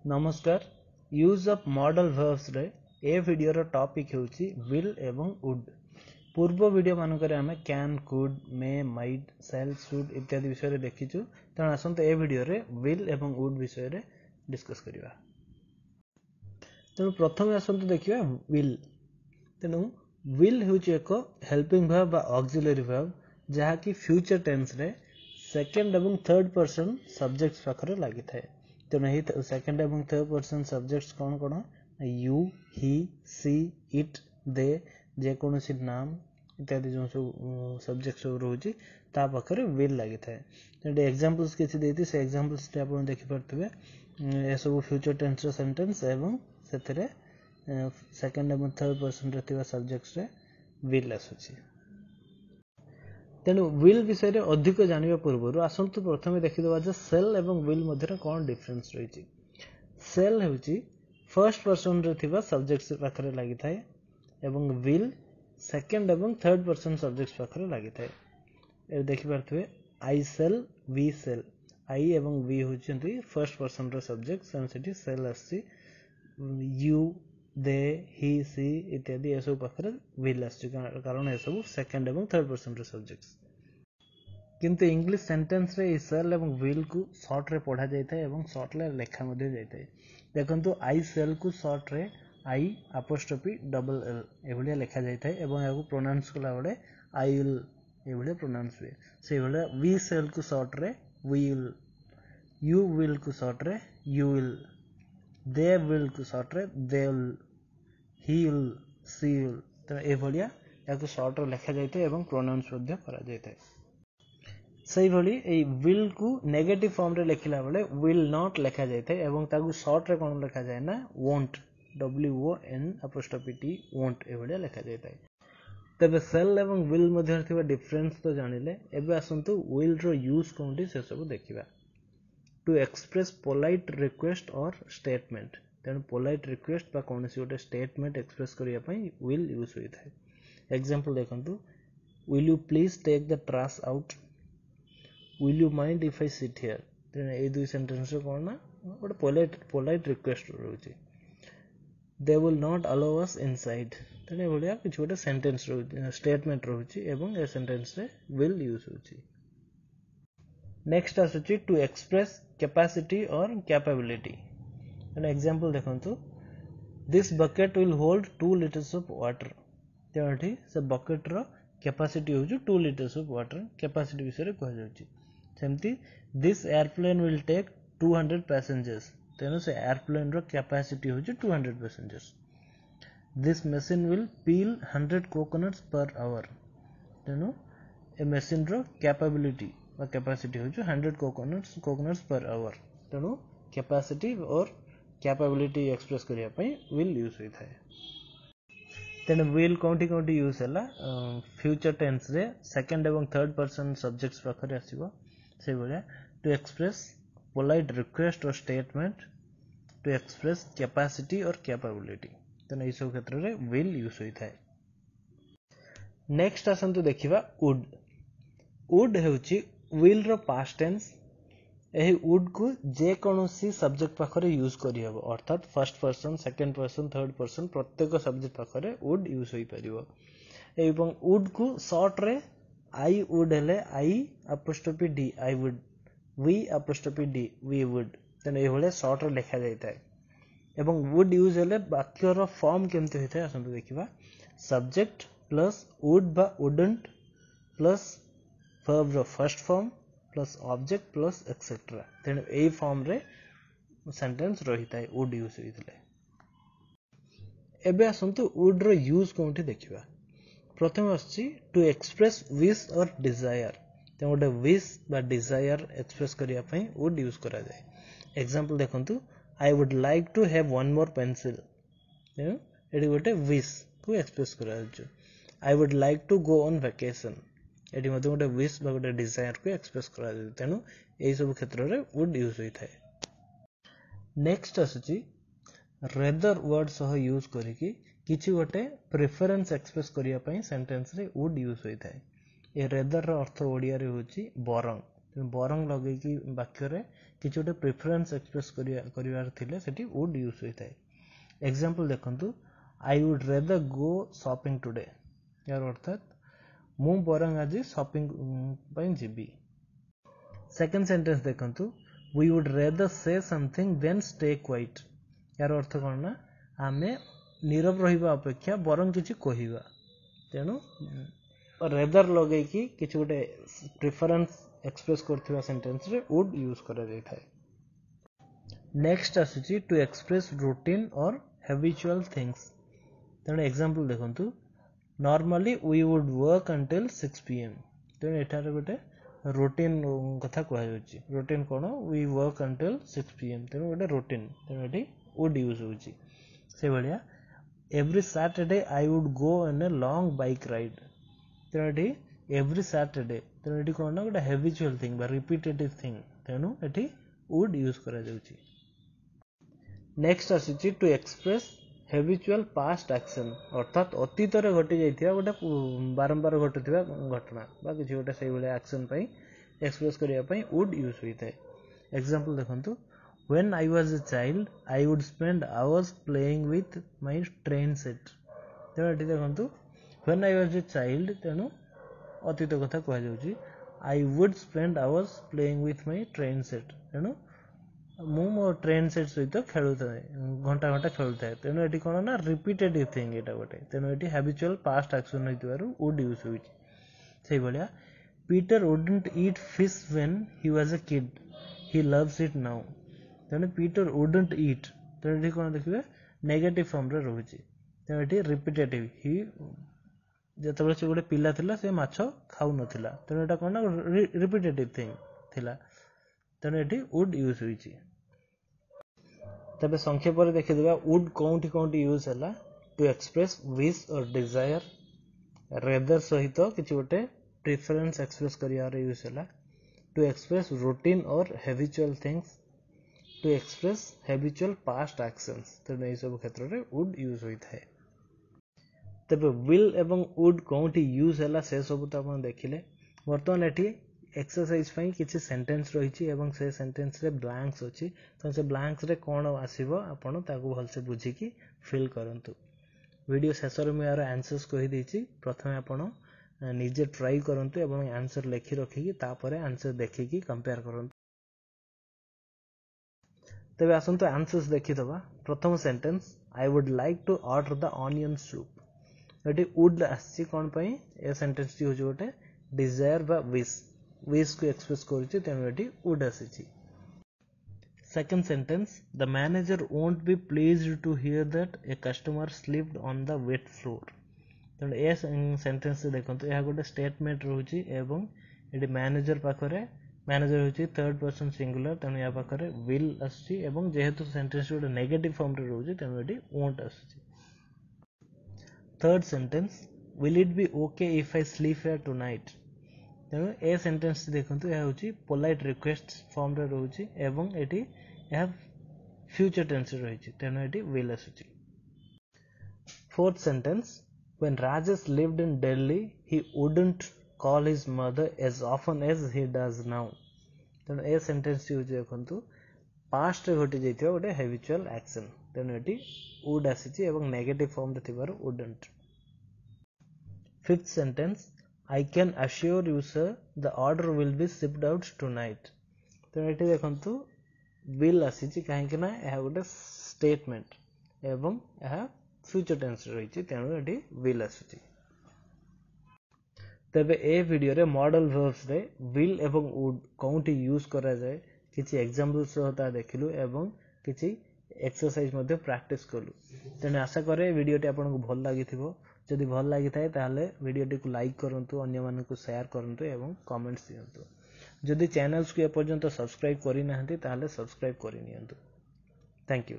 नमस्कार। Use of modal verbs रे ए वीडियो रो टॉपिक होउची विल एवं वुड। पूर्व वीडियो मानकर आमे can, could, may, might, shall, should इत्यादि विषय रे देखिछु। तेणु आसंत ए वीडियो रे विल एवं वुड विषय रे डिस्कस करिवा। तेणु प्रथम आसंत देखिवा विल। तेणु विल होउची एक हेल्पिंग वर्ब बा ऑक्सिलरी वर्ब जहा कि फ्यूचर टेंस रे सेकंड एवं थर्ड पर्सन सब्जेक्ट्स पाखरे लागि थाए। तेणु ही सेकंड एवं थर्ड पर्सन सब्जेक्ट्स कौन कौन यू, ही, सी, इट, दे जेकोसी नाम इत्यादि जो सब सब्जेक्ट सब रोची ता पाखरे विल लागि थाए। तेणु एग्जांपल्स किछि देती से एग्जांपल्स टे आपण देखि परतबे ए सब फ्यूचर टेंस रो सेंटेंस एवं सेतरे सेकंड एवं थर्ड पर्सन रे थिबा सब्जेक्ट्स रे विल आसुची। तेणु विल विषय रे अधिक जानिबा पूर्व आसंतु प्रथमे देखिदवा जे सेल एवं विल मध्य कौन डिफरेंस रही। सेल होउची फर्स्ट पर्सन रे थिबा सब्जेक्ट्स पाखरे लागि थाए एवं विल सेकंड एवं थर्ड पर्सन सब्जेक्ट्स पाखरे लागि थाए। ए देखि परथबे I shall, we shall. I एवं वी होउचंती फर्स्ट पर्सन रो सब्जेक्ट सेंसिटी सेल आसी। यू, दे, ही, सी इत्यादि ए सब पाखरे विल आसी कारण ए सब सेकंड एवं थर्ड पर्सन रो सब्जेक्ट्स। किंतु इंग्लिश सेंटेंस रे सेल एवं विल को शॉर्ट रे पढ़ा जाय थाए एवं शॉर्ट रे लेखा मध्ये जाय थाए। देखंतु आई सेल को शॉर्ट रे आई अपोस्ट्रोफी डबल एल एभलिया लेखा जाय थाए एवं याको प्रोनाउंस कला बडे आई विल एभलिया प्रोनाउंस हुए। से भले वी सेल को शॉर्ट रे वी विल, यू विल को शॉर्ट रे यू विल, दे विल को शॉर्ट रे they will, he will, she will. तो एभलिया याको शॉर्ट रे लेखा जाय थाए एवं प्रोनाउंस मध्ये करा जाय थाए। सही भली ए विल को नेगेटिव फॉर्म रे लिखिला बेले विल नॉट लिखा जाय थाए एवं ताकू शॉर्ट रे कोन लिखा जाय ना won't, W O N apostrophe T won't एभलिया लिखा जाय थाए। तबे सेल एवं विल मध्ये थिबा डिफरेंस तो जानिले एबे आसंतु विल रो यूज कोनटी से सब देखिबा। टू एक्सप्रेस पोलाइट रिक्वेस्ट और स्टेटमेंट। तेन पोलाइट रिक्वेस्ट बा कोनसी गोटे स्टेटमेंट एक्सप्रेस करिया पई विल यूज होई थाए। एग्जांपल देखंतु will you please take the trash out, will you mind if I sit here। तेने ए दुई सेंटेंस रो कोन ना गोटे पोलाइट रिक्वेस्ट रहउची। they will not allow us inside। तेने भलिया किछ गोटे सेंटेंस रो स्टेटमेंट रहउची एवं ए सेंटेंस रे will यूज होउची। नेक्स्ट आसुची टू एक्सप्रेस कैपेसिटी और कैपेबिलिटी। एन एग्जांपल देखंतु this bucket will hold 2 liters of water। तेठी से बकेट रो कैपेसिटी होउची 2 liters of water कैपेसिटी विषय रे कह जाउची। सेमती this airplane will take 200 passengers. तेनो से एयरप्लेन रो कैपेसिटी होची 200 passengers. This machine will peel 100 coconuts per hour. तेनो ए मशीन रो कैपेबिलिटी बा कैपेसिटी होची 100 कोकोनट्स पर आवर। तेनो कैपेसिटी और कैपेबिलिटी एक्सप्रेस करिया पई विल यूज होई थाए। तेनो विल कोंटी यूज हला फ्यूचर टेंस रे सेकंड एवं थर्ड पर्सन सब्जेक्ट्स पाखरे आसीबो। से बोले टू एक्सप्रेस पोलाइट रिक्वेस्ट और स्टेटमेंट, टू एक्सप्रेस कैपेसिटी और कैपेबिलिटी। तेनो ई सब क्षेत्र रे विल यूज होई थाए। नेक्स्ट आसंतु देखिबा वुड। वुड हेउची विल रो पास्ट टेंस। एही वुड को जे कोनोसी सब्जेक्ट पाखरे यूज करि हबो अर्थात first person, second person, third person प्रत्येक सब्जेक्ट पाखरे वुड यूज होई परिबो। एवं वुड को शॉर्ट रे आई वुड हेले I apostrophe D I would, we apostrophe D we would. तेन ए भले शॉर्ट रे लिखा जाय थाए। एवं वुड यूज हेले वाक्य रो फॉर्म केमते होय थाए आसंतु देखिबा। सब्जेक्ट प्लस वुड बा वुडंट प्लस वर्ब रो first form plus object plus etcetera. तेन ए फॉर्म रे सेंटेंस रही थाए वुड यूज होइतले। एबे आसंतु वुड रो यूज कोनटी देखिबा। प्रथम आछि टू एक्सप्रेस विश और डिजायर। ते गोटे विश बा डिजायर एक्सप्रेस करिया पई वुड यूज करा जाय। एग्जांपल देखंतु I would like to have one more pencil. एडी गोटे विश को एक्सप्रेस करा जाय। I would like to go on vacation. एडी मध्ये गोटे विश बा गोटे डिजायर को एक्सप्रेस करा जाय। तेनु एई सब क्षेत्र रे वुड यूज होई थाए। नेक्स्ट आछि रेदर वर्ड सह यूज करिकि किछि गोटे प्रेफरेंस एक्सप्रेस करिया पई सेंटेंस रे वुड यूज होई थाए। ए रेदर रो अर्थ ओडिया रे होची बरंग। तेणु बरंग लगेकी वाक्य किसी गोटे प्रिफरेन्स एक्सप्रेस करार थिले सेठी वुड यूज होता है। एग्जांपल देखंतु I would rather go shopping today, यार अर्थात मु बरंग आज शॉपिंग पई जीबी। सेकंड सेंटेंस देखंतु we would rather say something than stay quiet, यार अर्थ कौन ना आमे नीरव रहिबा अपेक्षा बरंग किछि कहिबा। तेणु रेदर लगे कि किछि गोटे प्रिफरेन्स एक्सप्रेस करथिबा सेंटेंस रे वुड यूज करा जाय थाए। नेक्स्ट आसीची टू एक्सप्रेस रूटीन और हैबिचुअल थिंग्स। तेणु एग्जांपल देखंतु normally we would work until 6 PM। तेणु एठार गोटे रूटीन कथा कह जाउची। रूटीन कोन वी वर्क अंटिल 6 PM, तेणु गोटे रूटीन, तेणु एठी वुड यूज होउची। से भलिया every Saturday I would go on a long bike ride, तेणु एठी एवरी सैटरडे, तेणु एठी कोन ना गोटे हैबिचुअल थिंग बा रिपीटेटिव थिंग, तेणु एठी वुड यूज करा जाउची। नेक्स्ट आसीची to express habitual past action, अर्थात अतीत रे घटी जाइथिबा गोटे बारंबार घटुथिबा घटना बा किछि गोटे सेहि भले एक्शन पई एक्सप्रेस करिया पई वुड यूज होइथाय। एग्जांपल देखंतु when I was a child I would spend hours playing with my train set. तेणु एठी देखंतु when I was a child, तेणु अतीत कथा कह जाउची। I would spend hours playing with my train set, तेणु मु मो ट्रेन सेट सहित खेलुथाए, घंटा घंटा खेलुथाए। तेणु एठी कोन ना रिपीटेटिव थिंग एटा गोटे, तेणु एठी हैबिचुअल पास्ट एक्शन होइतिबारु वुड यूज होइची। सेहि भलिया Peter wouldn't eat fish when he was a kid, he loves it now. तेणु पीटर वुडंट ईट, तेणु एठी कोन देखिबे नेगेटिव फॉर्म रे रहउची। तेणु एठी रिपीटेटिव, ही जेतबेले से गोटे पिला थिला से माछ खाउ नथिला, तेणु एटा कोन ना रिपीटेटिव थिंग थिला, तेणु एठी वुड यूज होइची। तबे संक्षेप रे देखिदेबा वुड कोंठी कोंठी यूज हला टू एक्सप्रेस विश और डिजायर, रेदर सहित किछि गोटे प्रेफरेंस एक्सप्रेस करिया रे यूज हला, टू एक्सप्रेस रूटीन और habitual things, to express habitual past actions, तेणु एई सब क्षेत्र रे वुड यूज होइथाय। तबे विल एवं वुड कोंठी यूज हला से सब तो आपण देखिले। वर्तमान एठी एक्सरसाइज पई किछि सेंटेंस रहिछि एवं से सेंटेंस रे ब्लैंक्स अछि, तो से ब्लैंक्स रे कोन आसीबो आपण ताकू भल से बुझी कि फिल करंतु। वीडियो शेष रे मैं यार आंसर्स कहि देछि, प्रथमे आपण निजे ट्राई करंतु एवं आंसर लिखि रखि कि तापरे आंसर देखि कि कंपेयर करंतु। तबे आसंतु आंसर्स देखि दबा। प्रथम sentence I would like to order the onion soup. एटी वुड आसी कोन पई ए सेंटेंस टी हो जोटे डिजायर बा विश को एक्सप्रेस करूची, तेणु एटी वुड आसीची। Second sentence the manager won't be pleased to hear that a customer slipped on the wet floor. तेणु ए सेंटेंस देखंतु या गोटे स्टेटमेंट रहउची एवं एटी मैनेजर पाखरे मैनेजर होची थर्ड पर्सन सिंगुलर, तेणु या पाखरे विल आसी एवं जेहेतु सेंटेंस गोटे नेगेटिव फॉर्म रे रहउची तेणु एटी वोंट आसी। Third sentence will it be okay if I sleep here tonight. तेणु ए सेंटेंस देखंतु या होची पोलाइट रिक्वेस्ट फॉर्म रे रहउची एवं एटी या फ्यूचर टेंस रे रहिची, तेणु एटी विल आसी। Fourth sentence when Rajesh lived in Delhi he wouldn't call his mother as often as he does now। तेणु ए सेंटेंस यूज देखंतु पास्ट रे घटी जाइथिबा गोटे हैबिचुअल एक्शन, तेणु एटी वुड आसीची एवं नेगेटिव फॉर्म रे थिबारु wouldn't. Fifth sentence I can assure you sir the order will be shipped out tonight। तेणु एटी देखंतु will आसीची काहेकि ना एहा गोटे स्टेटमेंट एवं एहा फ्यूचर टेंस रे रहिची, तेणु एटी will आसीची। तबे ए वीडियो रे मॉडल वर्ब्स रे will एवं would कोंठी यूज करा जाय किछि एग्जांपल्स रहता देखिलु एवं किछि एक्सरसाइज मध्ये प्रैक्टिस कलु। तेणु आशा करे वीडियोटी आपनको भल लागिथिबो। जदि भल लागिथाय ताहले वीडियोटी को लाइक करंतु, अन्य मानकु शेयर करंतु एवं कमेंट्स दियंतु। जदि चैनल्स को ए पर्यंत सब्सक्राइब करि नाहंती ताहले सब्सक्राइब करि नियंतु। Thank you.